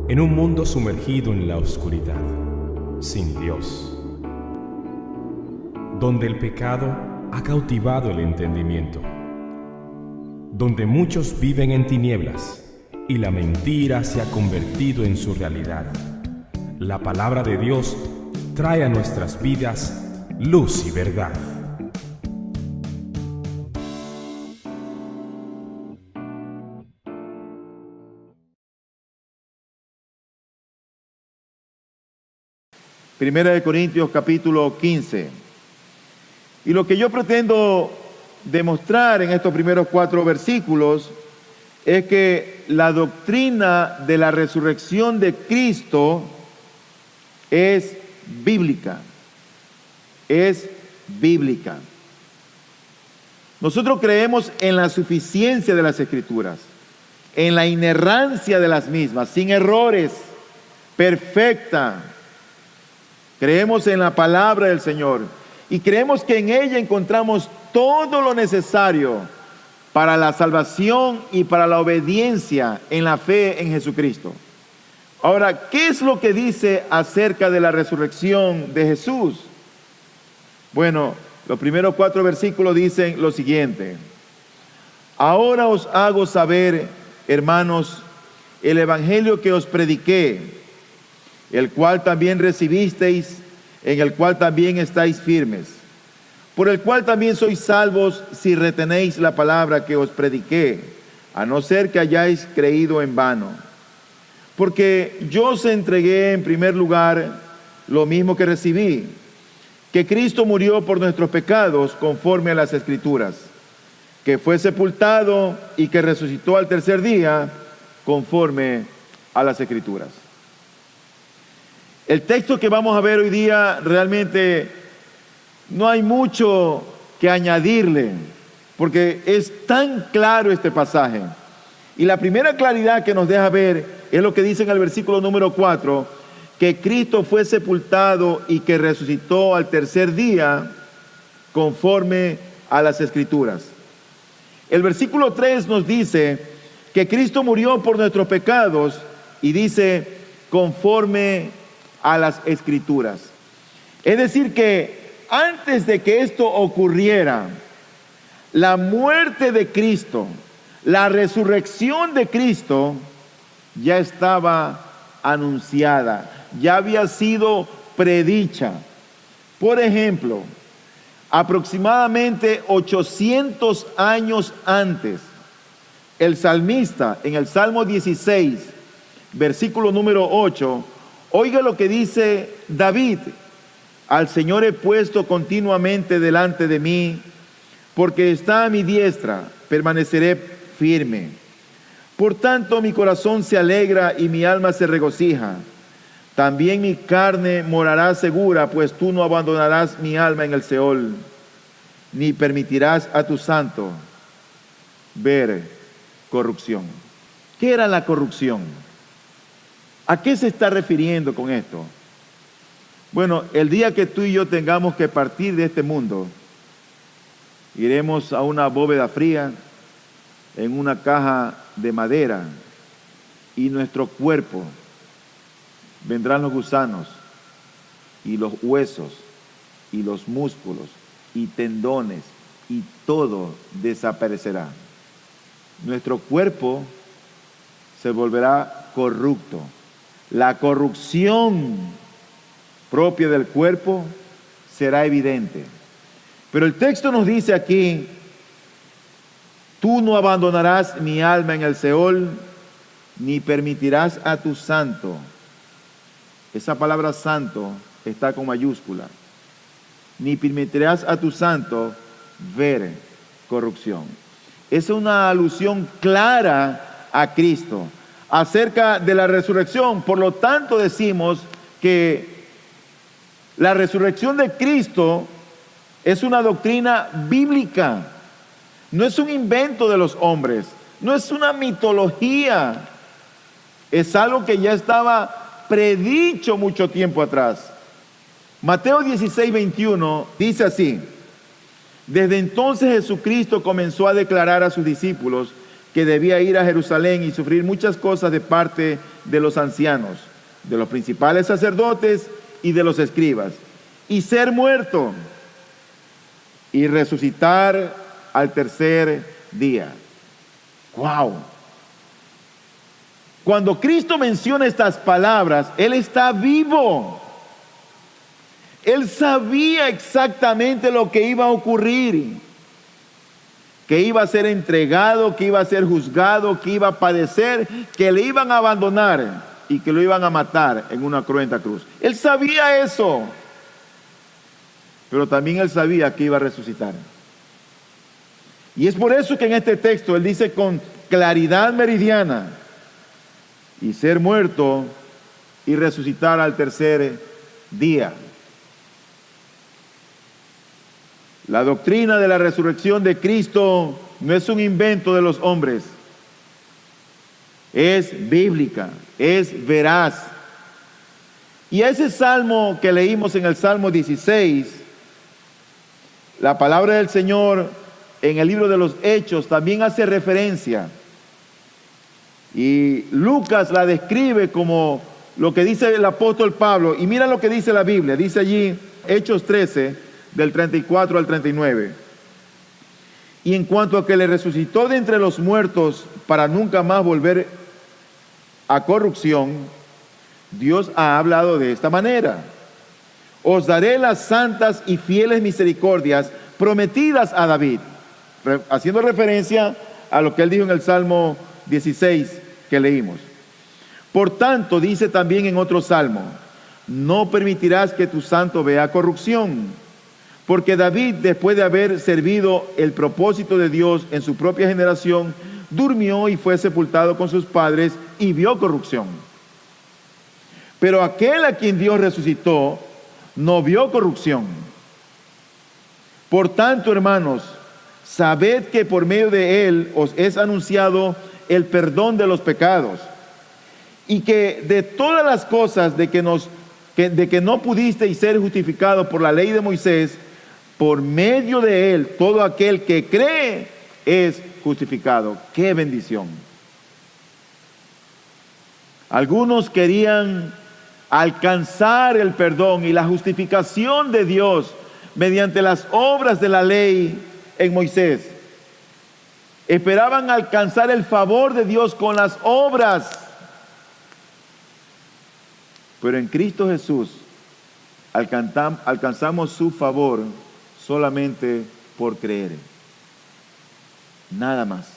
En un mundo sumergido en la oscuridad, sin Dios, donde el pecado ha cautivado el entendimiento, donde muchos viven en tinieblas y la mentira se ha convertido en su realidad, la palabra de Dios trae a nuestras vidas luz y verdad. Primera de Corintios capítulo 15. Y lo que yo pretendo demostrar en estos primeros 4 versículos es que la doctrina de la resurrección de Cristo es bíblica. Es bíblica. Nosotros creemos en la suficiencia de las Escrituras, en la inerrancia de las mismas, sin errores, perfecta. Creemos en la palabra del Señor y creemos que en ella encontramos todo lo necesario para la salvación y para la obediencia en la fe en Jesucristo. Ahora, ¿qué es lo que dice acerca de la resurrección de Jesús? Bueno, los primeros 4 versículos dicen lo siguiente: ahora os hago saber, hermanos, el evangelio que os prediqué, el cual también recibisteis, en el cual también estáis firmes, por el cual también sois salvos si retenéis la palabra que os prediqué, a no ser que hayáis creído en vano. Porque yo os entregué en primer lugar lo mismo que recibí, que Cristo murió por nuestros pecados conforme a las Escrituras, que fue sepultado y que resucitó al tercer día conforme a las Escrituras. El texto que vamos a ver hoy día realmente no hay mucho que añadirle, porque es tan claro este pasaje. Y la primera claridad que nos deja ver es lo que dice en el versículo número 4, que Cristo fue sepultado y que resucitó al tercer día conforme a las Escrituras. El versículo 3 nos dice que Cristo murió por nuestros pecados y dice conforme a las Escrituras. Es decir que antes de que esto ocurriera, la muerte de Cristo, la resurrección de Cristo ya estaba anunciada, ya había sido predicha. Por ejemplo, aproximadamente 800 años antes, el salmista en el Salmo 16, versículo número 8, oiga lo que dice David: al Señor he puesto continuamente delante de mí, porque está a mi diestra, permaneceré firme. Por tanto mi corazón se alegra y mi alma se regocija. También mi carne morará segura, pues tú no abandonarás mi alma en el Seol, ni permitirás a tu santo ver corrupción. ¿Qué era la corrupción? ¿A qué se está refiriendo con esto? Bueno, el día que tú y yo tengamos que partir de este mundo, iremos a una bóveda fría, en una caja de madera, y nuestro cuerpo, vendrán los gusanos, y los huesos, y los músculos, y tendones, y todo desaparecerá. Nuestro cuerpo se volverá corrupto. La corrupción propia del cuerpo será evidente. Pero el texto nos dice aquí: tú no abandonarás mi alma en el Seol, ni permitirás a tu santo. Esa palabra santo está con mayúscula. Ni permitirás a tu santo ver corrupción. Es una alusión clara a Cristo acerca de la resurrección. Por lo tanto decimos que la resurrección de Cristo es una doctrina bíblica, no es un invento de los hombres, no es una mitología, es algo que ya estaba predicho mucho tiempo atrás. Mateo 16, 21 dice así: desde entonces Jesucristo comenzó a declarar a sus discípulos que debía ir a Jerusalén y sufrir muchas cosas de parte de los ancianos, de los principales sacerdotes y de los escribas, y ser muerto y resucitar al tercer día. ¡Wow! Cuando Cristo menciona estas palabras, Él está vivo. Él sabía exactamente lo que iba a ocurrir, que iba a ser entregado, que iba a ser juzgado, que iba a padecer, que le iban a abandonar y que lo iban a matar en una cruenta cruz. Él sabía eso, pero también Él sabía que iba a resucitar. Y es por eso que en este texto Él dice con claridad meridiana, y ser muerto y resucitar al tercer día. La doctrina de la resurrección de Cristo no es un invento de los hombres. Es bíblica, es veraz. Y a ese salmo que leímos en el Salmo 16, la palabra del Señor en el libro de los Hechos también hace referencia. Y Lucas la describe como lo que dice el apóstol Pablo. Y mira lo que dice la Biblia. Dice allí, Hechos 13, del 34 al 39. Y en cuanto a que le resucitó de entre los muertos para nunca más volver a corrupción, Dios ha hablado de esta manera: os daré las santas y fieles misericordias prometidas a David, haciendo referencia a lo que él dijo en el Salmo 16 que leímos. Por tanto, dice también en otro salmo: no permitirás que tu santo vea corrupción, porque David, después de haber servido el propósito de Dios en su propia generación, durmió y fue sepultado con sus padres y vio corrupción. Pero aquel a quien Dios resucitó no vio corrupción. Por tanto, hermanos, sabed que por medio de él os es anunciado el perdón de los pecados, y que de todas las cosas de que no pudisteis ser justificados por la ley de Moisés, por medio de él todo aquel que cree es justificado. ¡Qué bendición! Algunos querían alcanzar el perdón y la justificación de Dios mediante las obras de la ley en Moisés. Esperaban alcanzar el favor de Dios con las obras. Pero en Cristo Jesús alcanzamos su favor solamente por creer. Nada más.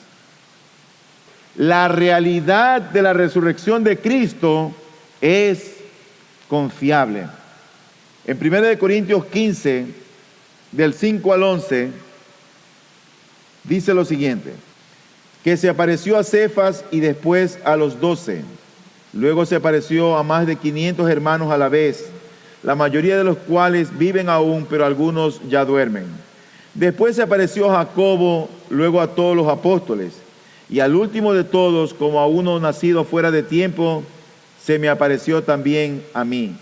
La realidad de la resurrección de Cristo es confiable. En 1 Corintios 15, del 5 al 11, dice lo siguiente: que se apareció a Cefas y después a los 12. Luego se apareció a más de 500 hermanos a la vez, la mayoría de los cuales viven aún, pero algunos ya duermen. Después se apareció a Jacobo, luego a todos los apóstoles. Y al último de todos, como a uno nacido fuera de tiempo, se me apareció también a mí.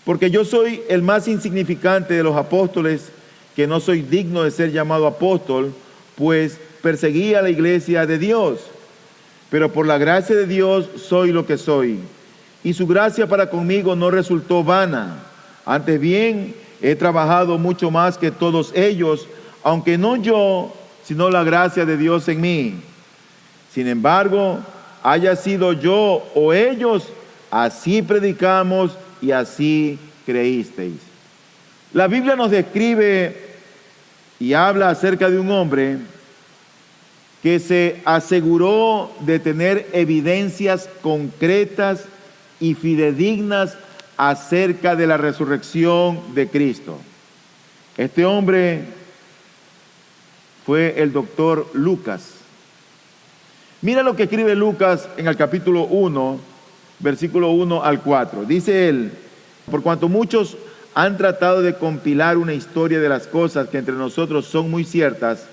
Porque yo soy el más insignificante de los apóstoles, que no soy digno de ser llamado apóstol, pues perseguí a la iglesia de Dios. Pero por la gracia de Dios soy lo que soy. Y su gracia para conmigo no resultó vana. Antes bien, he trabajado mucho más que todos ellos, aunque no yo, sino la gracia de Dios en mí. Sin embargo, haya sido yo o ellos, así predicamos y así creísteis. La Biblia nos describe y habla acerca de un hombre que se aseguró de tener evidencias concretas y fidedignas acerca de la resurrección de Cristo. Este hombre fue el doctor Lucas. Mira lo que escribe Lucas en el capítulo 1, versículo 1 al 4. Dice él: por cuanto muchos han tratado de compilar una historia de las cosas que entre nosotros son muy ciertas,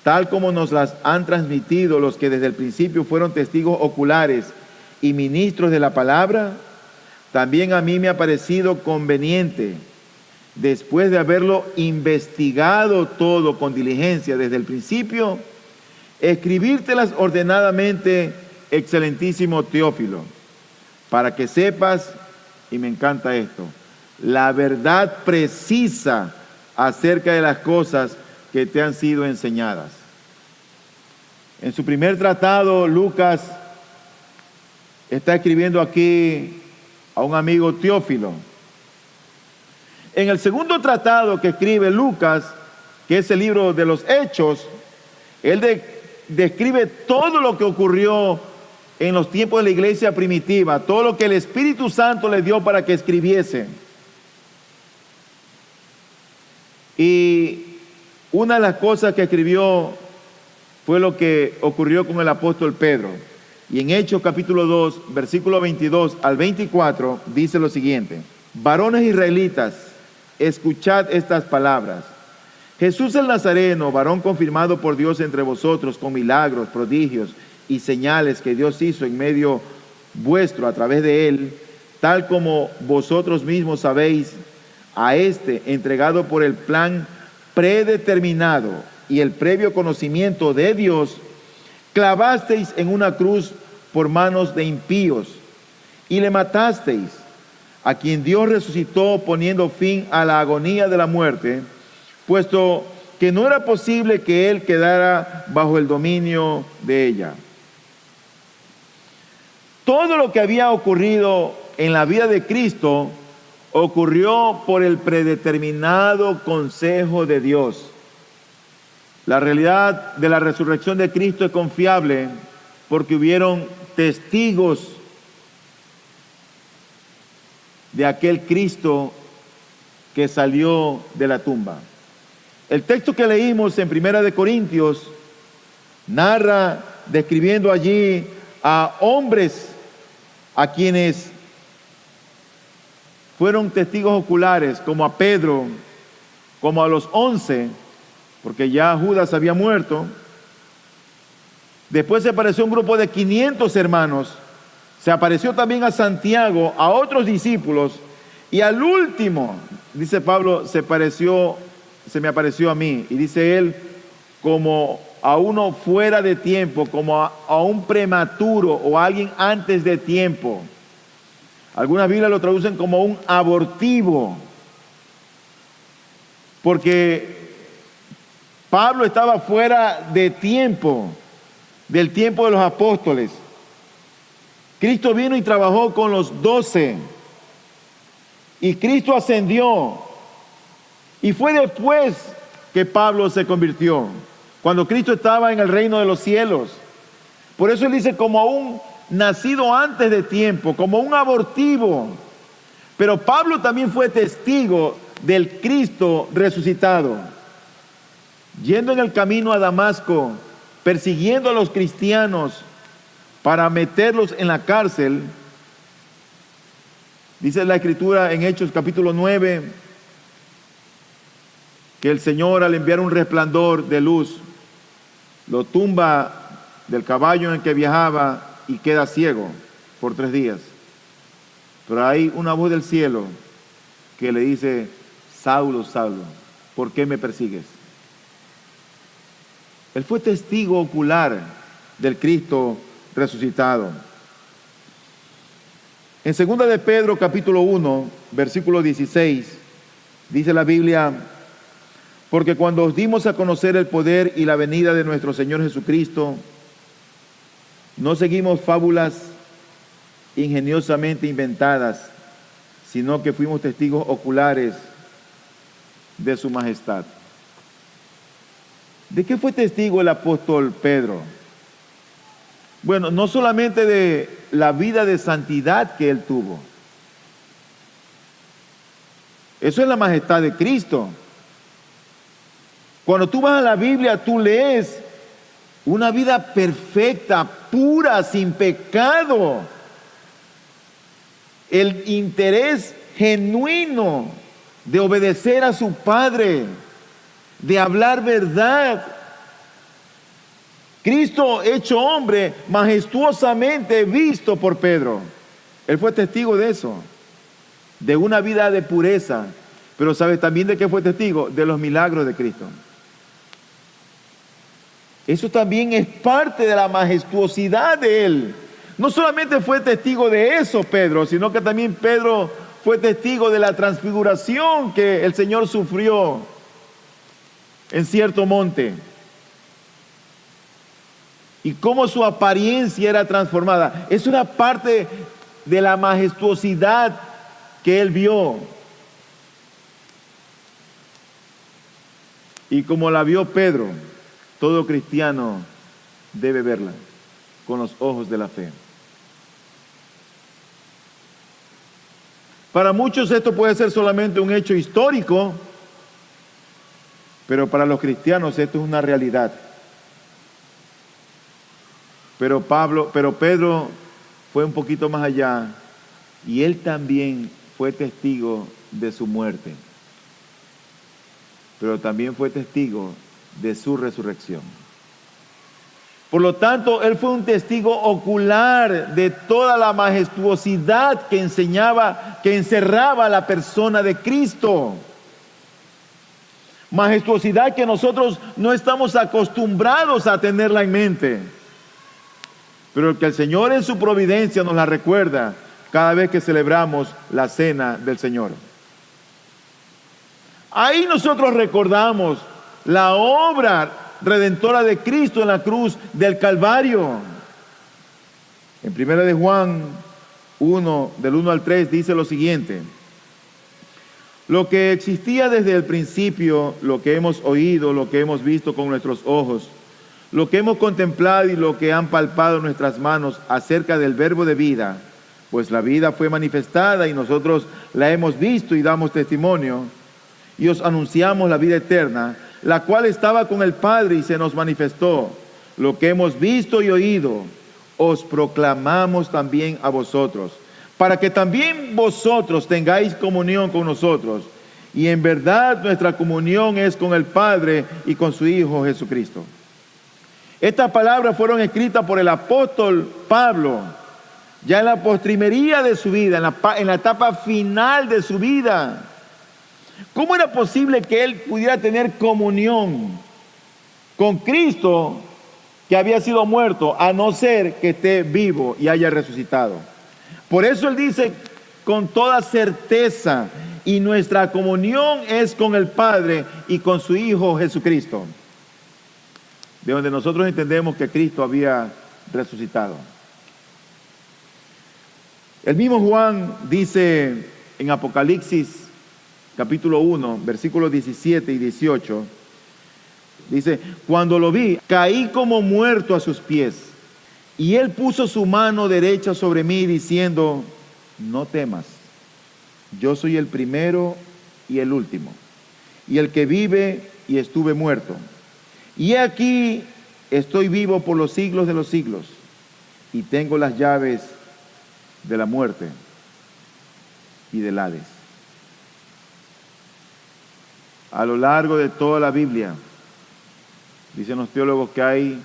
tal como nos las han transmitido los que desde el principio fueron testigos oculares y ministros de la palabra, también a mí me ha parecido conveniente, después de haberlo investigado todo con diligencia desde el principio, escribírtelas ordenadamente, excelentísimo Teófilo, para que sepas, y me encanta esto, la verdad precisa acerca de las cosas que te han sido enseñadas. En su primer tratado, Lucas está escribiendo aquí a un amigo Teófilo. En el segundo tratado que escribe Lucas, que es el libro de los Hechos, él describe todo lo que ocurrió en los tiempos de la iglesia primitiva, todo lo que el Espíritu Santo le dio para que escribiese. Y una de las cosas que escribió fue lo que ocurrió con el apóstol Pedro. Y en Hechos capítulo 2, versículo 22 al 24, dice lo siguiente: varones israelitas, escuchad estas palabras. Jesús el Nazareno, varón confirmado por Dios entre vosotros con milagros, prodigios y señales que Dios hizo en medio vuestro a través de él, tal como vosotros mismos sabéis, a este entregado por el plan predeterminado y el previo conocimiento de Dios, clavasteis en una cruz por manos de impíos y le matasteis, a quien Dios resucitó poniendo fin a la agonía de la muerte, puesto que no era posible que él quedara bajo el dominio de ella. Todo lo que había ocurrido en la vida de Cristo ocurrió por el predeterminado consejo de Dios. La realidad de la resurrección de Cristo es confiable porque hubieron testigos de aquel Cristo que salió de la tumba. El texto que leímos en 1 Corintios narra, describiendo allí a hombres a quienes fueron testigos oculares, como a Pedro, como a los 11, porque ya Judas había muerto. Después se apareció un grupo de 500 hermanos, se apareció también a Santiago, a otros discípulos, y al último, dice Pablo, se me apareció a mí, y dice él, como a uno fuera de tiempo, como a un prematuro o a alguien antes de tiempo. Algunas Biblias lo traducen como un abortivo, porque Pablo estaba fuera de tiempo, del tiempo de los apóstoles. Cristo vino y trabajó con los 12, y Cristo ascendió, y fue después que Pablo se convirtió, cuando Cristo estaba en el reino de los cielos. Por eso él dice, como un nacido antes de tiempo, como un abortivo. Pero Pablo también fue testigo del Cristo resucitado. Yendo en el camino a Damasco, persiguiendo a los cristianos para meterlos en la cárcel, dice la Escritura en Hechos capítulo 9, que el Señor, al enviar un resplandor de luz, lo tumba del caballo en el que viajaba y queda ciego por 3 días. Pero hay una voz del cielo que le dice: Saulo, Saulo, ¿por qué me persigues? Él fue testigo ocular del Cristo resucitado. En 2 de Pedro capítulo 1, versículo 16, dice la Biblia: porque cuando os dimos a conocer el poder y la venida de nuestro Señor Jesucristo, no seguimos fábulas ingeniosamente inventadas, sino que fuimos testigos oculares de su majestad. ¿De qué fue testigo el apóstol Pedro? Bueno, no solamente de la vida de santidad que él tuvo. Eso es la majestad de Cristo. Cuando tú vas a la Biblia, tú lees una vida perfecta, pura, sin pecado. El interés genuino de obedecer a su Padre, de hablar verdad. Cristo hecho hombre, majestuosamente visto por Pedro. Él fue testigo de eso, de una vida de pureza. Pero ¿sabes también de qué fue testigo? De los milagros de Cristo. Eso también es parte de la majestuosidad de Él. No solamente fue testigo de eso Pedro, sino que también Pedro fue testigo de la transfiguración que el Señor sufrió en cierto monte. Y cómo su apariencia era transformada. Es una parte de la majestuosidad que él vio. Y como la vio Pedro, todo cristiano debe verla con los ojos de la fe. Para muchos esto puede ser solamente un hecho histórico, pero para los cristianos esto es una realidad. Pero Pedro fue un poquito más allá y él también fue testigo de su muerte, pero también fue testigo de su resurrección. Por lo tanto, él fue un testigo ocular de toda la majestuosidad que encerraba la persona de Cristo. Majestuosidad que nosotros no estamos acostumbrados a tenerla en mente, pero que el Señor en su providencia nos la recuerda cada vez que celebramos la cena del Señor. Ahí nosotros recordamos la obra redentora de Cristo en la cruz del Calvario. En 1 de Juan 1, del 1 al 3, dice lo siguiente: lo que existía desde el principio, lo que hemos oído, lo que hemos visto con nuestros ojos, lo que hemos contemplado y lo que han palpado nuestras manos acerca del verbo de vida, pues la vida fue manifestada y nosotros la hemos visto y damos testimonio, y os anunciamos la vida eterna, la cual estaba con el Padre y se nos manifestó. Lo que hemos visto y oído, os proclamamos también a vosotros, para que también vosotros tengáis comunión con nosotros. Y en verdad nuestra comunión es con el Padre y con su Hijo Jesucristo. Estas palabras fueron escritas por el apóstol Pablo, ya en la postrimería de su vida, en la etapa final de su vida. ¿Cómo era posible que él pudiera tener comunión con Cristo que había sido muerto, a no ser que esté vivo y haya resucitado? Por eso él dice con toda certeza, y nuestra comunión es con el Padre y con su Hijo Jesucristo. De donde nosotros entendemos que Cristo había resucitado. El mismo Juan dice en Apocalipsis capítulo 1, versículos 17 y 18, dice: cuando lo vi, caí como muerto a sus pies, y él puso su mano derecha sobre mí, diciendo: no temas, yo soy el primero y el último, y el que vive y estuve muerto. Y aquí estoy vivo por los siglos de los siglos, y tengo las llaves de la muerte y del Hades. A lo largo de toda la Biblia, dicen los teólogos que hay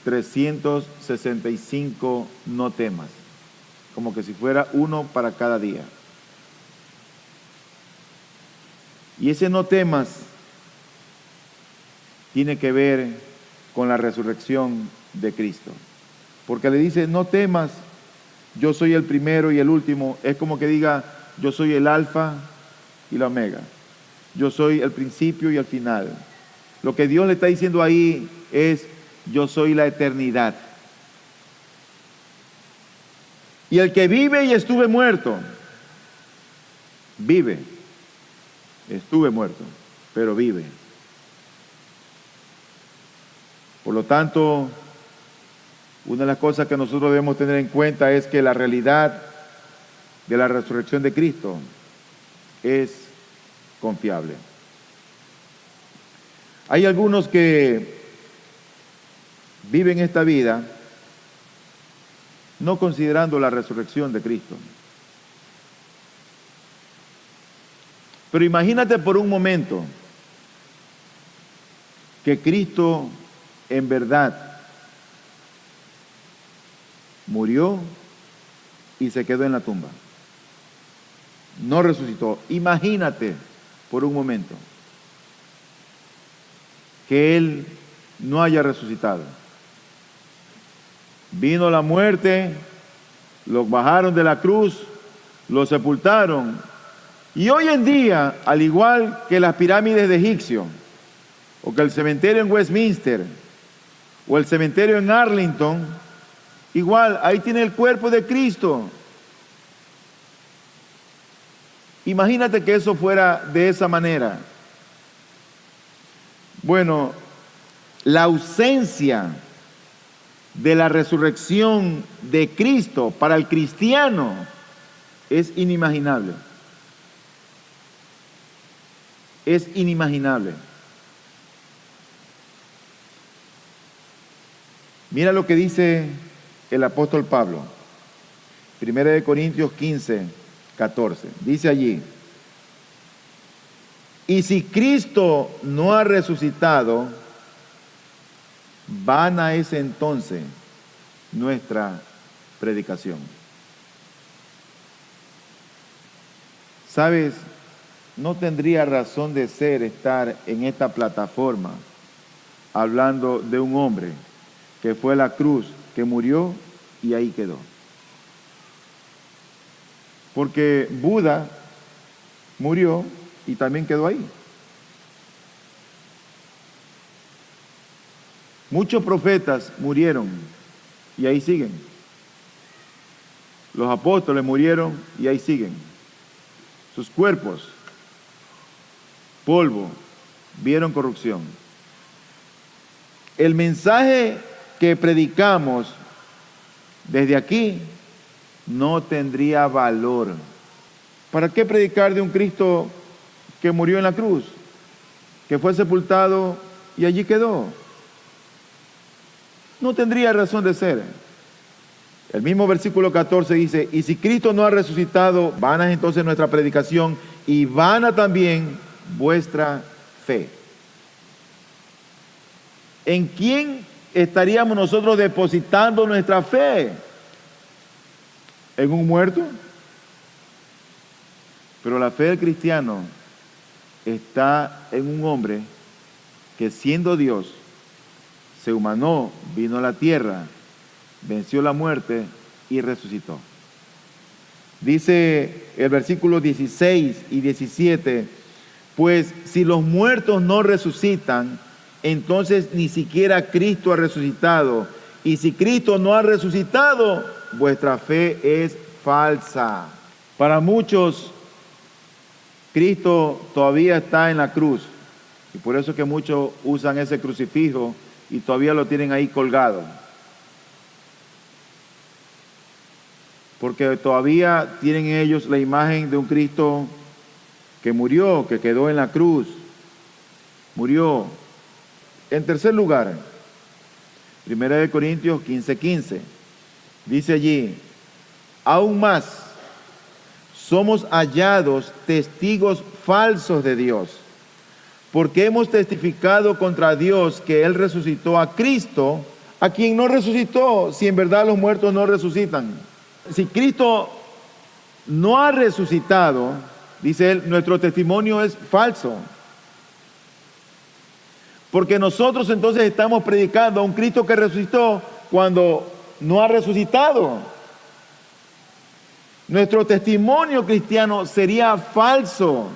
365 no temas, como que si fuera uno para cada día. Y ese no temas tiene que ver con la resurrección de Cristo. Porque le dice: no temas, yo soy el primero y el último. Es como que diga: yo soy el alfa y la omega. Yo soy el principio y el final. Lo que Dios le está diciendo ahí es: yo soy la eternidad. Y el que vive y estuve muerto, vive. Estuve muerto, pero vive. Por lo tanto, una de las cosas que nosotros debemos tener en cuenta es que la realidad de la resurrección de Cristo es confiable. Hay algunos que viven esta vida no considerando la resurrección de Cristo. Pero imagínate por un momento que Cristo en verdad murió y se quedó en la tumba. No resucitó. Imagínate por un momento que Él no haya resucitado. Vino la muerte, Lo bajaron de la cruz, lo sepultaron. Y hoy en día, al igual que las pirámides de Egipcio, o que el cementerio en Westminster, o el cementerio en Arlington, igual, ahí tiene el cuerpo de Cristo. Imagínate que eso fuera de esa manera. Bueno, la ausencia de la resurrección de Cristo para el cristiano es inimaginable. Es inimaginable. Mira lo que dice el apóstol Pablo. 1 Corintios 15, 14. Dice allí: y si Cristo no ha resucitado, vana es entonces nuestra predicación. ¿Sabes? No tendría razón de ser estar en esta plataforma hablando de un hombre que fue a la cruz, que murió y ahí quedó. Porque Buda murió y también quedó ahí. Muchos profetas murieron y ahí siguen. Los apóstoles murieron y ahí siguen. Sus cuerpos, polvo, vieron corrupción. El mensaje que predicamos desde aquí no tendría valor. ¿Para qué predicar de un Cristo que murió en la cruz, que fue sepultado y allí quedó? No tendría razón de ser. El mismo versículo 14 dice: y si Cristo no ha resucitado, vana es entonces nuestra predicación y vana también vuestra fe. ¿En quién estaríamos nosotros depositando nuestra fe? ¿En un muerto? Pero la fe del cristiano está en un hombre que, siendo Dios, se humanó, vino a la tierra, venció la muerte y resucitó. Dice el versículo 16 y 17: pues si los muertos no resucitan, entonces ni siquiera Cristo ha resucitado. Y si Cristo no ha resucitado, vuestra fe es falsa. Para muchos, Cristo todavía está en la cruz. Y por eso es que muchos usan ese crucifijo y todavía lo tienen ahí colgado. Porque todavía tienen ellos la imagen de un Cristo que murió, que quedó en la cruz. Murió. En tercer lugar, 1 Corintios 15:15. Dice allí: aún más, somos hallados testigos falsos de Dios, porque hemos testificado contra Dios que Él resucitó a Cristo, a quien no resucitó, si en verdad los muertos no resucitan. Si Cristo no ha resucitado, dice él, nuestro testimonio es falso. Porque nosotros entonces estamos predicando a un Cristo que resucitó cuando no ha resucitado. Nuestro testimonio cristiano sería falso.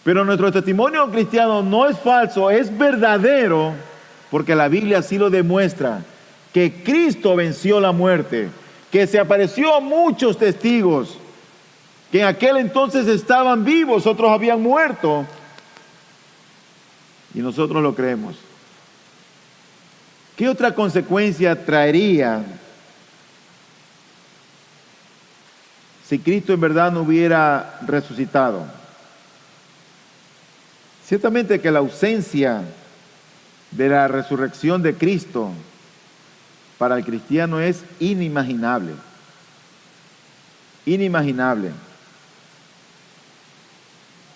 Pero nuestro testimonio cristiano no es falso, es verdadero, porque la Biblia así lo demuestra, que Cristo venció la muerte, que se apareció a muchos testigos, que en aquel entonces estaban vivos, otros habían muerto, y nosotros lo creemos. ¿Qué otra consecuencia traería si Cristo en verdad no hubiera resucitado? Ciertamente que la ausencia de la resurrección de Cristo para el cristiano es inimaginable. Inimaginable.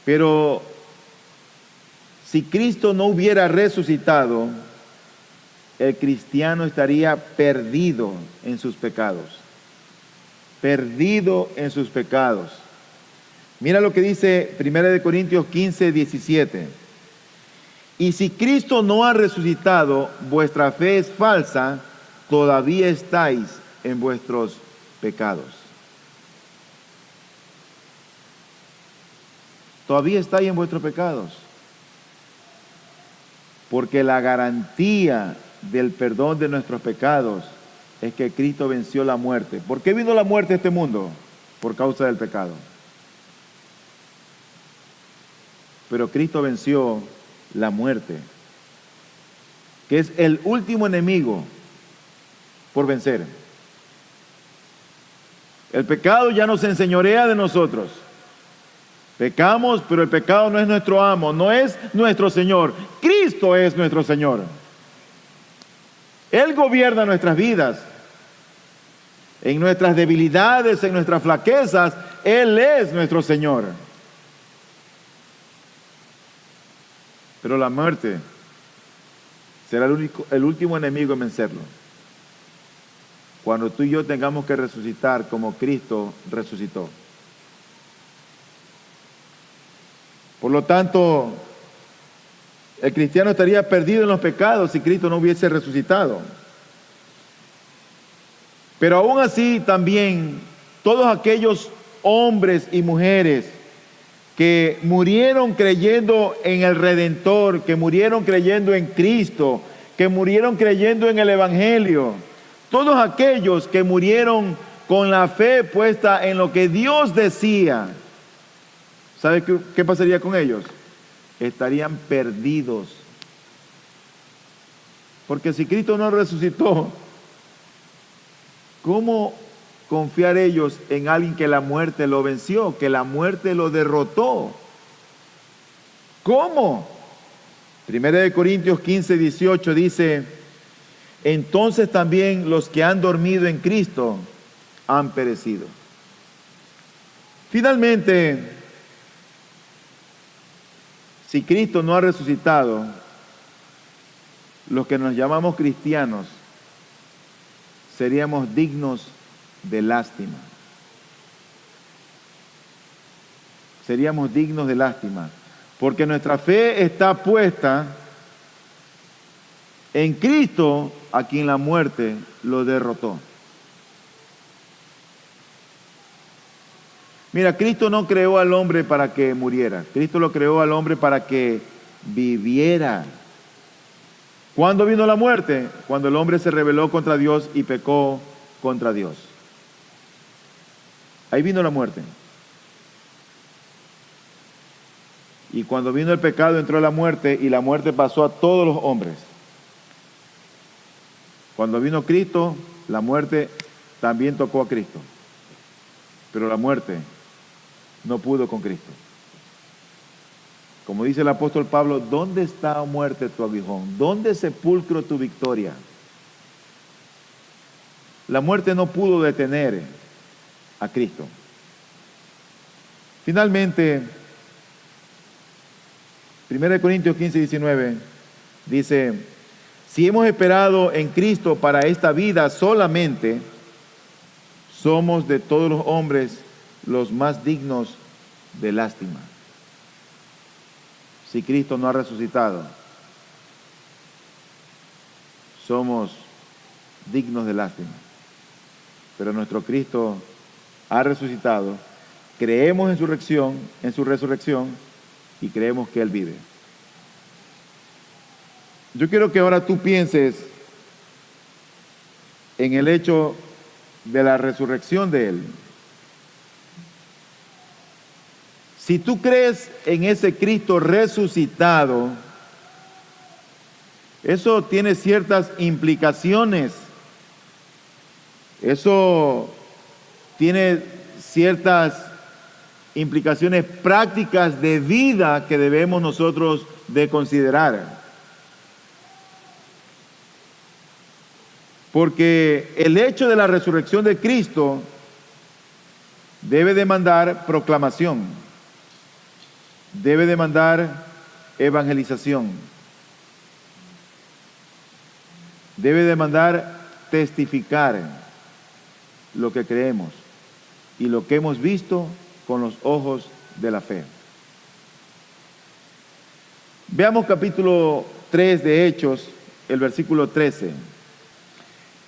Pero si Cristo no hubiera resucitado, el cristiano estaría perdido en sus pecados. Perdido en sus pecados. Mira lo que dice 1 Corintios 15:17. Y si Cristo no ha resucitado, vuestra fe es falsa, todavía estáis en vuestros pecados. Todavía estáis en vuestros pecados. Porque la garantía del perdón de nuestros pecados es que Cristo venció la muerte. ¿Por qué vino la muerte a este mundo? Por causa del pecado. Pero Cristo venció la muerte, que es el último enemigo por vencer. El pecado ya no se enseñorea de nosotros. Pecamos, pero el pecado no es nuestro amo, no es nuestro Señor. Cristo es nuestro Señor. Él gobierna nuestras vidas. En nuestras debilidades, en nuestras flaquezas, Él es nuestro Señor. Pero la muerte será el último enemigo en vencerlo. Cuando tú y yo tengamos que resucitar como Cristo resucitó. Por lo tanto, el cristiano estaría perdido en los pecados si Cristo no hubiese resucitado. Pero aún así también todos aquellos hombres y mujeres que murieron creyendo en el Redentor, que murieron creyendo en Cristo, que murieron creyendo en el Evangelio, todos aquellos que murieron con la fe puesta en lo que Dios decía, ¿sabe qué pasaría con ellos? Estarían perdidos. Porque si Cristo no resucitó, ¿cómo confiar ellos en alguien que la muerte lo venció, que la muerte lo derrotó? ¿Cómo? 1 Corintios 15, 18 dice: entonces también los que han dormido en Cristo han perecido. Finalmente, si Cristo no ha resucitado, los que nos llamamos cristianos seríamos dignos de lástima. Seríamos dignos de lástima, porque nuestra fe está puesta en Cristo, a quien la muerte lo derrotó. Mira, Cristo no creó al hombre para que muriera. Cristo lo creó al hombre para que viviera. ¿Cuándo vino la muerte? Cuando el hombre se rebeló contra Dios y pecó contra Dios. Ahí vino la muerte. Y cuando vino el pecado entró la muerte, y la muerte pasó a todos los hombres. Cuando vino Cristo, la muerte también tocó a Cristo. Pero la muerte no pudo con Cristo. Como dice el apóstol Pablo, ¿dónde está, oh muerte, tu aguijón? ¿Dónde, sepulcro, tu victoria? La muerte no pudo detener a Cristo. Finalmente, 1 Corintios 15, 19 dice: si hemos esperado en Cristo para esta vida solamente, somos de todos los hombres los más dignos de lástima. Si Cristo no ha resucitado, somos dignos de lástima. Pero nuestro Cristo ha resucitado, creemos en su resurrección, y creemos que Él vive. Yo quiero que ahora tú pienses en el hecho de la resurrección de Él. Si tú crees en ese Cristo resucitado, eso tiene ciertas implicaciones. Eso tiene ciertas implicaciones prácticas de vida que debemos nosotros de considerar. Porque el hecho de la resurrección de Cristo debe demandar proclamación, debe demandar evangelización, debe demandar testificar lo que creemos y lo que hemos visto con los ojos de la fe. Veamos capítulo 3 de Hechos, el versículo 13.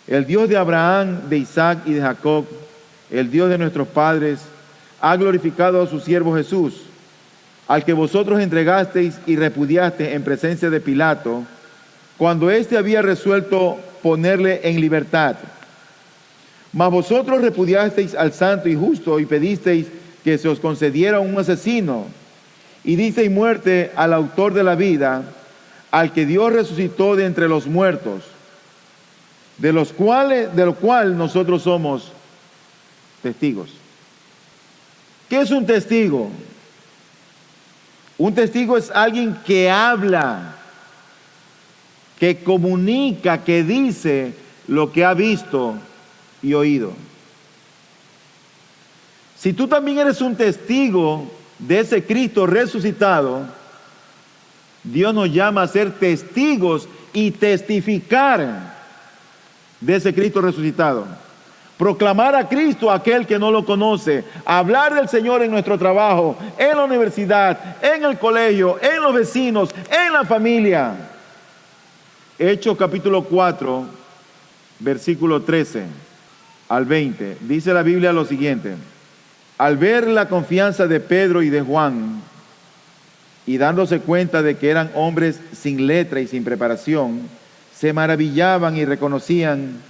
El Dios de Abraham, de Isaac y de Jacob, el Dios de nuestros padres, ha glorificado a su siervo Jesús, al que vosotros entregasteis y repudiasteis en presencia de Pilato, cuando éste había resuelto ponerle en libertad. Mas vosotros repudiasteis al santo y justo y pedisteis que se os concediera un asesino, y disteis muerte al autor de la vida, al que Dios resucitó de entre los muertos, de lo cual nosotros somos testigos. ¿Qué es un testigo? Un testigo es alguien que habla, que comunica, que dice lo que ha visto y oído. Si tú también eres un testigo de ese Cristo resucitado, Dios nos llama a ser testigos y testificar de ese Cristo resucitado. Proclamar a Cristo a aquel que no lo conoce, hablar del Señor en nuestro trabajo, en la universidad, en el colegio, en los vecinos, en la familia. Hechos capítulo 4, versículo 13 al 20. Dice la Biblia lo siguiente: al ver la confianza de Pedro y de Juan, y dándose cuenta de que eran hombres sin letra y sin preparación, se maravillaban y reconocían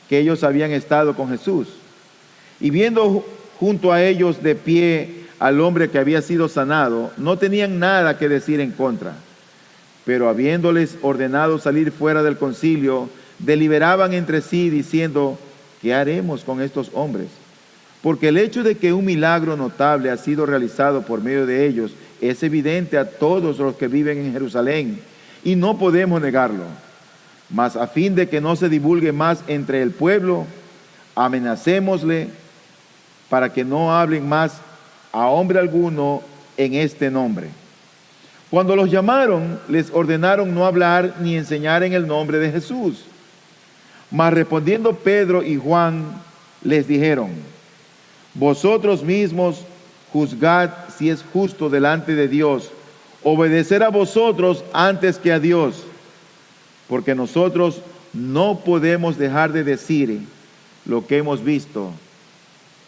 que ellos habían estado con Jesús. Y viendo junto a ellos de pie al hombre que había sido sanado, no tenían nada que decir en contra. Pero habiéndoles ordenado salir fuera del concilio, deliberaban entre sí diciendo: ¿qué haremos con estos hombres? Porque el hecho de que un milagro notable ha sido realizado por medio de ellos es evidente a todos los que viven en Jerusalén, y no podemos negarlo. Mas a fin de que no se divulgue más entre el pueblo, amenacémosle para que no hablen más a hombre alguno en este nombre. Cuando los llamaron, les ordenaron no hablar ni enseñar en el nombre de Jesús. Mas respondiendo Pedro y Juan, les dijeron: vosotros mismos juzgad si es justo delante de Dios obedecer a vosotros antes que a Dios, porque nosotros no podemos dejar de decir lo que hemos visto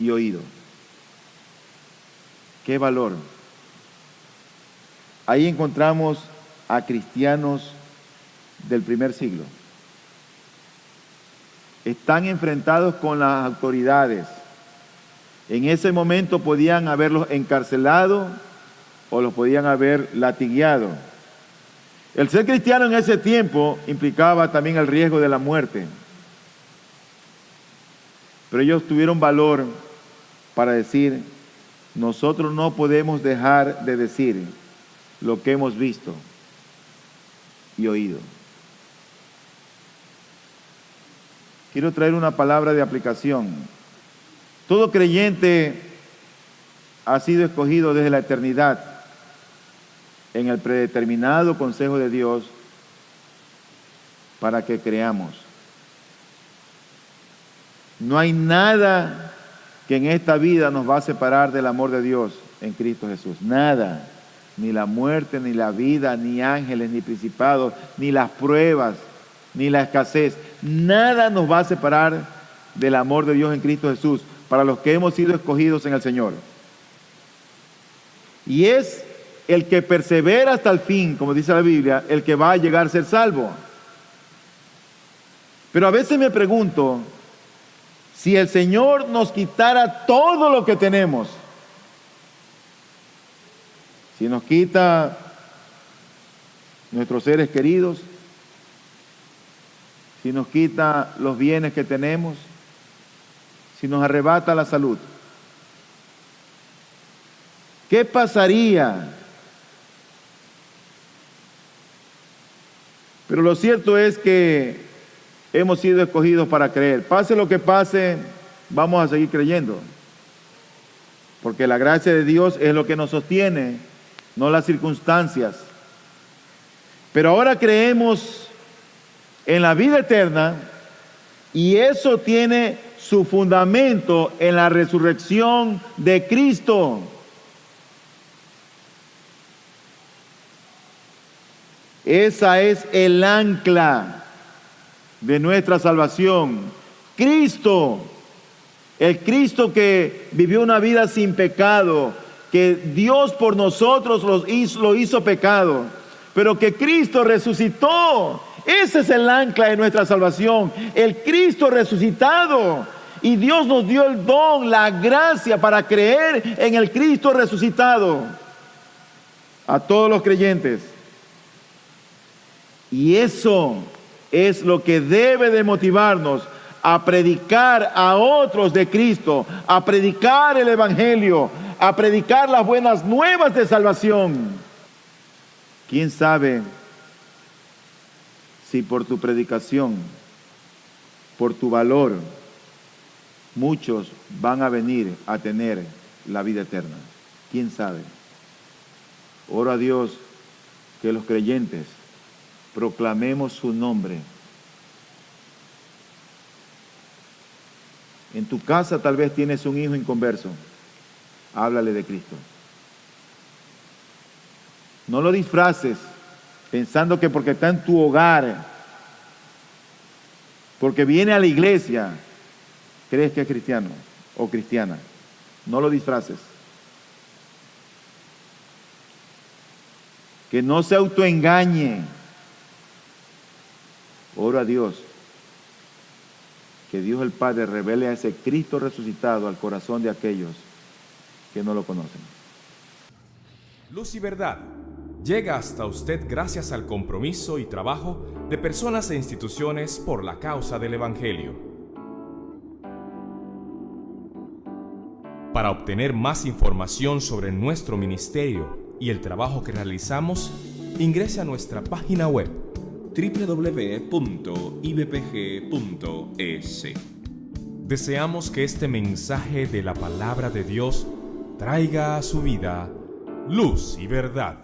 y oído. ¡Qué valor! Ahí encontramos a cristianos del primer siglo. Están enfrentados con las autoridades. En ese momento podían haberlos encarcelado o los podían haber latigueado. El ser cristiano en ese tiempo implicaba también el riesgo de la muerte. Pero ellos tuvieron valor para decir: nosotros no podemos dejar de decir lo que hemos visto y oído. Quiero traer una palabra de aplicación. Todo creyente ha sido escogido desde la eternidad en el predeterminado consejo de Dios para que creamos. No hay nada que en esta vida nos va a separar del amor de Dios en Cristo Jesús. Nada. Ni la muerte, ni la vida, ni ángeles, ni principados, ni las pruebas, ni la escasez. Nada nos va a separar del amor de Dios en Cristo Jesús para los que hemos sido escogidos en el Señor. Y es el que persevera hasta el fin, como dice la Biblia, el que va a llegar a ser salvo. Pero a veces me pregunto, si el Señor nos quitara todo lo que tenemos, si nos quita nuestros seres queridos, si nos quita los bienes que tenemos, si nos arrebata la salud, ¿qué pasaría? Pero lo cierto es que hemos sido escogidos para creer. Pase lo que pase, vamos a seguir creyendo. Porque la gracia de Dios es lo que nos sostiene, no las circunstancias. Pero ahora creemos en la vida eterna y eso tiene su fundamento en la resurrección de Cristo. Esa es el ancla de nuestra salvación. Cristo, el Cristo que vivió una vida sin pecado, que Dios por nosotros lo hizo pecado, pero que Cristo resucitó. Ese es el ancla de nuestra salvación, el Cristo resucitado. Y Dios nos dio el don, la gracia para creer en el Cristo resucitado a todos los creyentes. Y eso es lo que debe de motivarnos a predicar a otros de Cristo, a predicar el Evangelio, a predicar las buenas nuevas de salvación. ¿Quién sabe si por tu predicación, por tu valor, muchos van a venir a tener la vida eterna? ¿Quién sabe? Oro a Dios que los creyentes proclamemos su nombre. En tu casa tal vez tienes un hijo inconverso. Háblale de Cristo. No lo disfraces pensando que porque está en tu hogar, porque viene a la iglesia, crees que es cristiano o cristiana. No lo disfraces. Que no se autoengañe. Oro a Dios que Dios el Padre revele a ese Cristo resucitado al corazón de aquellos que no lo conocen. Luz y Verdad llega hasta usted gracias al compromiso y trabajo de personas e instituciones por la causa del Evangelio. Para obtener más información sobre nuestro ministerio y el trabajo que realizamos, ingrese a nuestra página web www.ibpg.es. Deseamos que este mensaje de la palabra de Dios traiga a su vida luz y verdad.